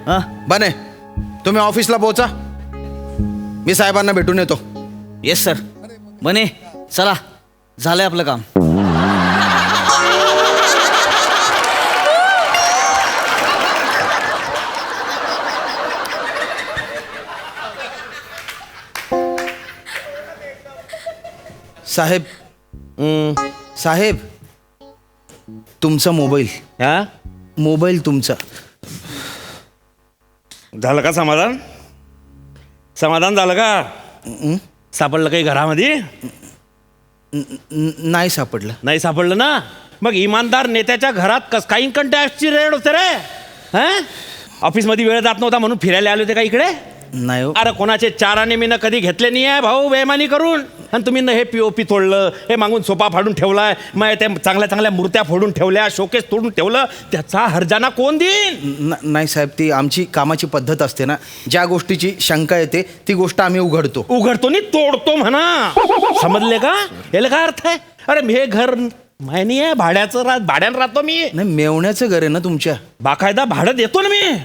हा बने तुम्ही ऑफिसला पोहोचा, मी साहेबांना भेटून येतो. Yes sir. बने चला, झालंय आपलं काम. साहेब साहेब तुमचा मोबाईल. हा मोबाईल तुमचा. झालं का समाधान? समाधान झालं का? सापडलं काही घरामध्ये? नाही सापडलं. नाही सापडलं ना, मग इमानदार नेत्याच्या घरात कस काही कंटॅक्टची रेड होते रे? हा ऑफिसमध्ये वेळ जात नव्हता म्हणून फिरायला आले होते का इकडे? नाही हो. अरे कोणाचे चाराने मी कधी घेतले नाही आहे भाऊ, बेमानी करून. आणि तुम्ही हे पीओपी तोडलं, हे मागून सोफा फाडून ठेवलाय, मग ते चांगल्या चांगल्या मूर्त्या फोडून ठेवल्या, शोकेस तोडून ठेवलं, त्याचा हरजाना कोण देईन? नाही साहेब, ती आमची कामाची पद्धत असते ना. ज्या गोष्टीची शंका येते ती गोष्ट आम्ही उघडतो. उघडतो नाही, तोडतो म्हणा. समजले का? याला काय अर्थ आहे? अरे हे घर माहिती आहे, भाड्यानं राहतो मी. नाही, मेवण्याचं घर आहे ना तुमच्या. बाकायदा भाडं देतो ना मी.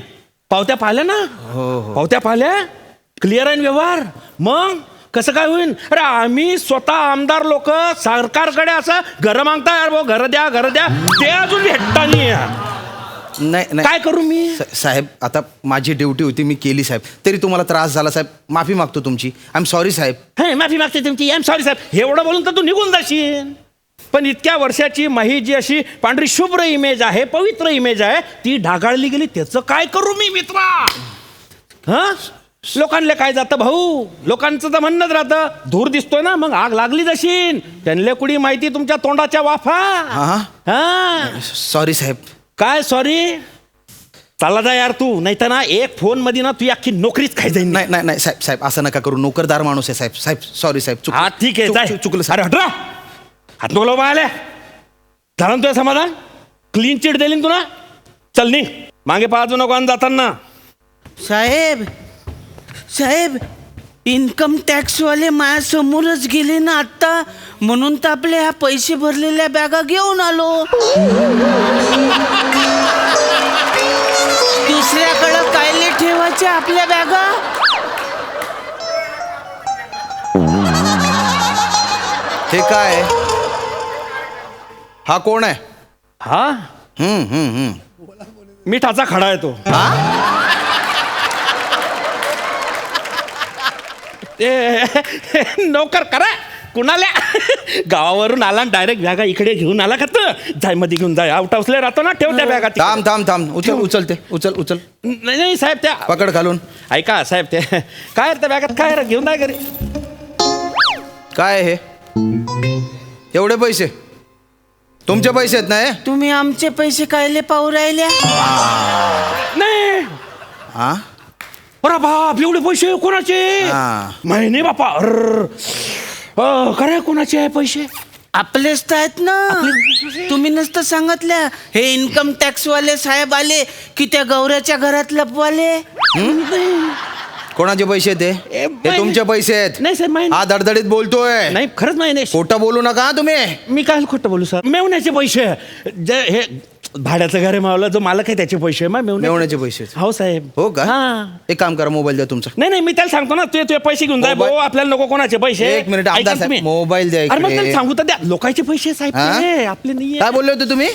पावत्या पाहिल्या ना? हो. पावत्या पाहिल्या? क्लिअर आहे व्यवहार. मग कसं काय होईल? अरे आम्ही स्वतः आमदार लोक सरकारकडे असं घर मागताय, भाऊ घर द्या घर द्या, ते अजून भेटता नाही. नाही काय करू मी? साहेब आता माझी ड्युटी होती, मी केली साहेब. तरी तुम्हाला त्रास झाला साहेब, माफी मागतो तुमची. आय एम सॉरी साहेब. हे माफी मागते तुमची, आय एम सॉरी साहेब. एवढं बोलून तर तू निघून जाशील. पण इतक्या वर्षाची माही जी अशी पांढरी शुभ्र इमेज आहे, पवित्र इमेज आहे, ती ढागाळली गेली. त्याचं काय करू मी मित्रा? हा लोकांना काय जातं भाऊ? लोकांचं तर म्हणणंच राहतं, धूर दिसतोय ना मग आग लागली जशीन. त्यांना कुणी माहिती तुमच्या तोंडाच्या वाफा. हा सॉरी साहेब. काय सॉरी? चालला जा यार तू, नाही तर ना एक फोन मध्ये ना तू अख्खी नोकरीच खाई जाईल. नाही नाही नाही साहेब, साहेब असं नका करू. नोकरदार माणूस आहे साहेब. साहेब सॉरी साहेब. हा ठीक आहे, जाय. चुकलं अरे साहेब. हटरा, हात नको लावू आल्या. झालं ना तुझं समाधान? क्लीन चिट दिली ना तुला? चल नी मागे पाहू नको आणि जाताना. साहेब साहेब, इन्कम टॅक्सवाले माझ्यासमोरच गेले ना आत्ता, म्हणून तर आपल्या ह्या पैसे भरलेल्या बॅगा घेऊन आलो. दुसऱ्याकडं कायले ठेवायच्या आपल्या बॅगा? हे काय? हा कोण आहे? हा मिठाचा खडा आहे तो. नोकर करा कुणाला? गावावरून आला डायरेक्ट बॅगा इकडे घेऊन आला का? तर जाय मध्ये घेऊन जाय. आउट हाऊसला राहतो ना, ठेव त्या बॅगा. थांब थांब थांब. उचल उचल. नाही साहेब, त्या पकड घालून. ऐका साहेब, ते काय त्या बॅगात काय रे? घेऊन जाय घरी. काय हे एवढे पैसे? तुमचे पैसे आहेत ना हे? तुम्ही आमचे पैसे कायले पाहू राहिल्या? नाही. हा अरे बाप, एवढे पैसे कोणाचे? महिने बापा. खरं कोणाचे आहे पैसे? आपलेच तर आहेत ना. तुम्ही नसतं सांगितलं हे इन्कम टॅक्स वाले साहेब आले की त्या गौऱ्याच्या घरात लपवाले. कोणाचे पैसे ते? हे तुमचे पैसे आहेत. नाही सर, हा दडदडीत बोलतोय. नाही खरंच नाही. खोटं बोलू नका तुम्ही. मी काय खोटं बोलू सर? मेवण्याचे पैसे. जे हे भाड्याचं घर आहे मावला, जो मालक आहे त्याचे पैसे. मेवण्याचे पैसे आहेत. हो साहेब. हो का? हा. एक काम करा, मोबाईल द्या तुमचा. नाही मी त्याला सांगतो ना, तुझे पैसे घेऊन जाय भाऊ. आपल्याला नको कोणाचे पैसे. एक मिनिट आमदार ऐका तुम्ही. साहेब, मोबाईल द्या अरे मग इकडे. त्याला सांगू तर द्या. लोकांचे पैसे साहेब ते, आपले नाही. काय बोलले होते तुम्ही?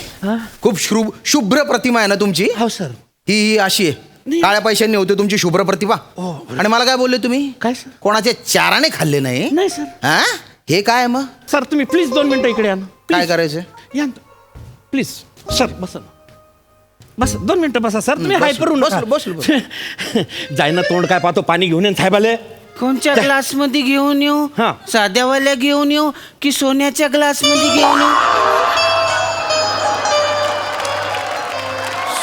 खूप शुभ्र प्रतिमा आहे ना तुमची. हो सर. ही अशी आहे, काळ्या पैशांनी होते तुमची शुभ्र प्रतिभा. आणि मला काय बोलले तुम्ही? काय सर? कोणाचे चाराने खाल्ले नाही? नाही सर. हा हे काय मग? सर तुम्ही प्लीज 2 मिनिटं इकडे या ना. काय करायचं? या प्लीज सर. बस 2 मिनिटं बसा सर. तुम्ही हायपर होऊन बसलो. जाय ना, तोंड काय पाहतो? पाणी घेऊन येईन साहेबाले. कोणत्या ग्लास मध्ये घेऊन येऊ? हा. साध्यावाल्या घेऊन येऊ की सोन्याच्या ग्लास मध्ये घेऊन येऊ?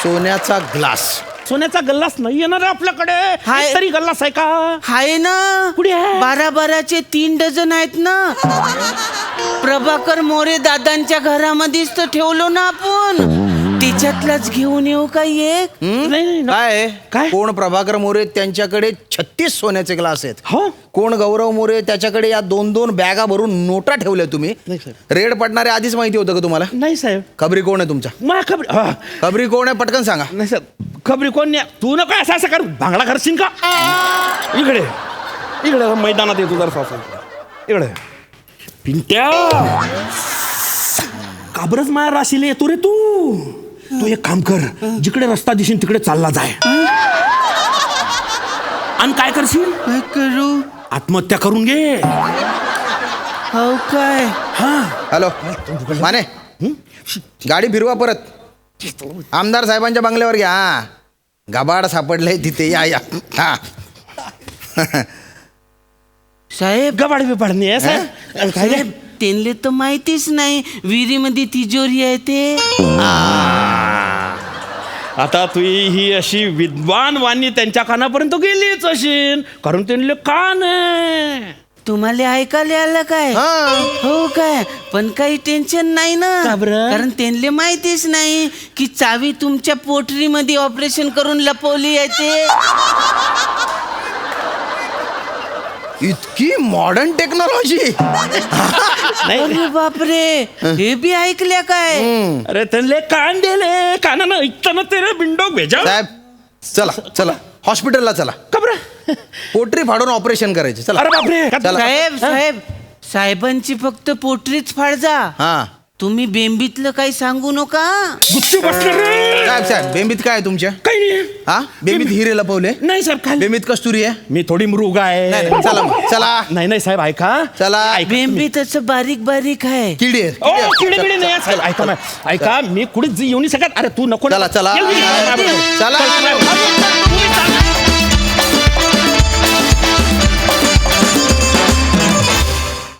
सोन्याचा ग्लास. सोन्याचा गल्लास नाही येणार आपल्याकडे. हाय. तरी गल्लास आहे का? आहे ना. कुठे आहे? 12-12चे 3 डझन आहेत ना. प्रभाकर मोरे दादांच्या घरामध्येच तर ठेवलो ना आपण. तिच्यातलाच घेऊन येऊ का एक? नाही काय काय? कोण प्रभाकर मोरे? त्यांच्याकडे 36 सोन्याचे ग्लास आहेत. हो. कोण गौरव मोरे? त्याच्याकडे या 2-2 बॅगा भरून नोटा ठेवल्या तुम्ही. नाही साहेब. रेड पडणारे आधीच माहिती होतं का तुम्हाला? नाही साहेब. खबरी कोण आहे तुमचा? मला खबर. खबरी कोण आहे? पटकन सांगा. नाही सर, खबरी कोण नाही तू नको असं असं कर भांगडा करशील का इकडे इकडे मैदानात येतो जर इकडे पिंट्या काबरच माया राशीला येतो रे तू तू एक काम कर जिकडे रस्ता दिसेल तिकडे चालला जाय आणि काय करशील काय करू आत्महत्या करून घे हो काय हा हॅलो माने गाडी फिरवा परत आमदार साहेबांच्या बंगल्यावर घ्या हा गाबाड सापडलंय तिथे या हा साहेब गबाड बिबाड नाही साहेब काय रे? साहेब त्यांना तर माहितीच नाही विहिरीमध्ये तिजोरी आहे ते आता तू ही अशी विद्वान वाणी त्यांच्या कानापर्यंत गेलीच असेल कारण त्यांना कान आहे तुम्हाला ऐकायला आलं काय हा. हो काय पण काही टेन्शन नाही ना का बरं? कारण त्यांना माहितीच नाही की चावी तुमच्या पोटरीमध्ये ऑपरेशन करून लपवली आहे ते इतकी मॉडर्न टेक्नॉलॉजी नाही अरे बापरे हे बी ऐकल्या काय अरे त्यांना कान दिले कानानं ऐकताना ते बिंडो भेजा साहेब चला चला हॉस्पिटलला चला खबर पोटरी फाडून ऑपरेशन करायचे चला अरे बापरे चला. साहेब साहेब साहेबांची फक्त पोटरीच फाडजा हा तुम्ही बेंबीतलं काही सांगू नका गुच्ची बसले रे साहेब साहेब बेंबीत काय आहे तुमच्या काही नाही हा बेंबीत हिरे लपवले नाही साहेब काय बेंबीत कस्तुरी आहे मी थोडी मृग नाही आहे नाही, चला मग, चला नाही नाही साहेब ऐका चला बेंबी तसं बारीक बारीक आहे किडी आहे, ओ किडी आहे. किडे बिडे नाही आहेत, साहेब ऐका ना ऐका मी कुठे येऊ नाही शकत अरे तू नको ना. चला, चला. येऊ नाही शकत. चला. तुम्ही चालला.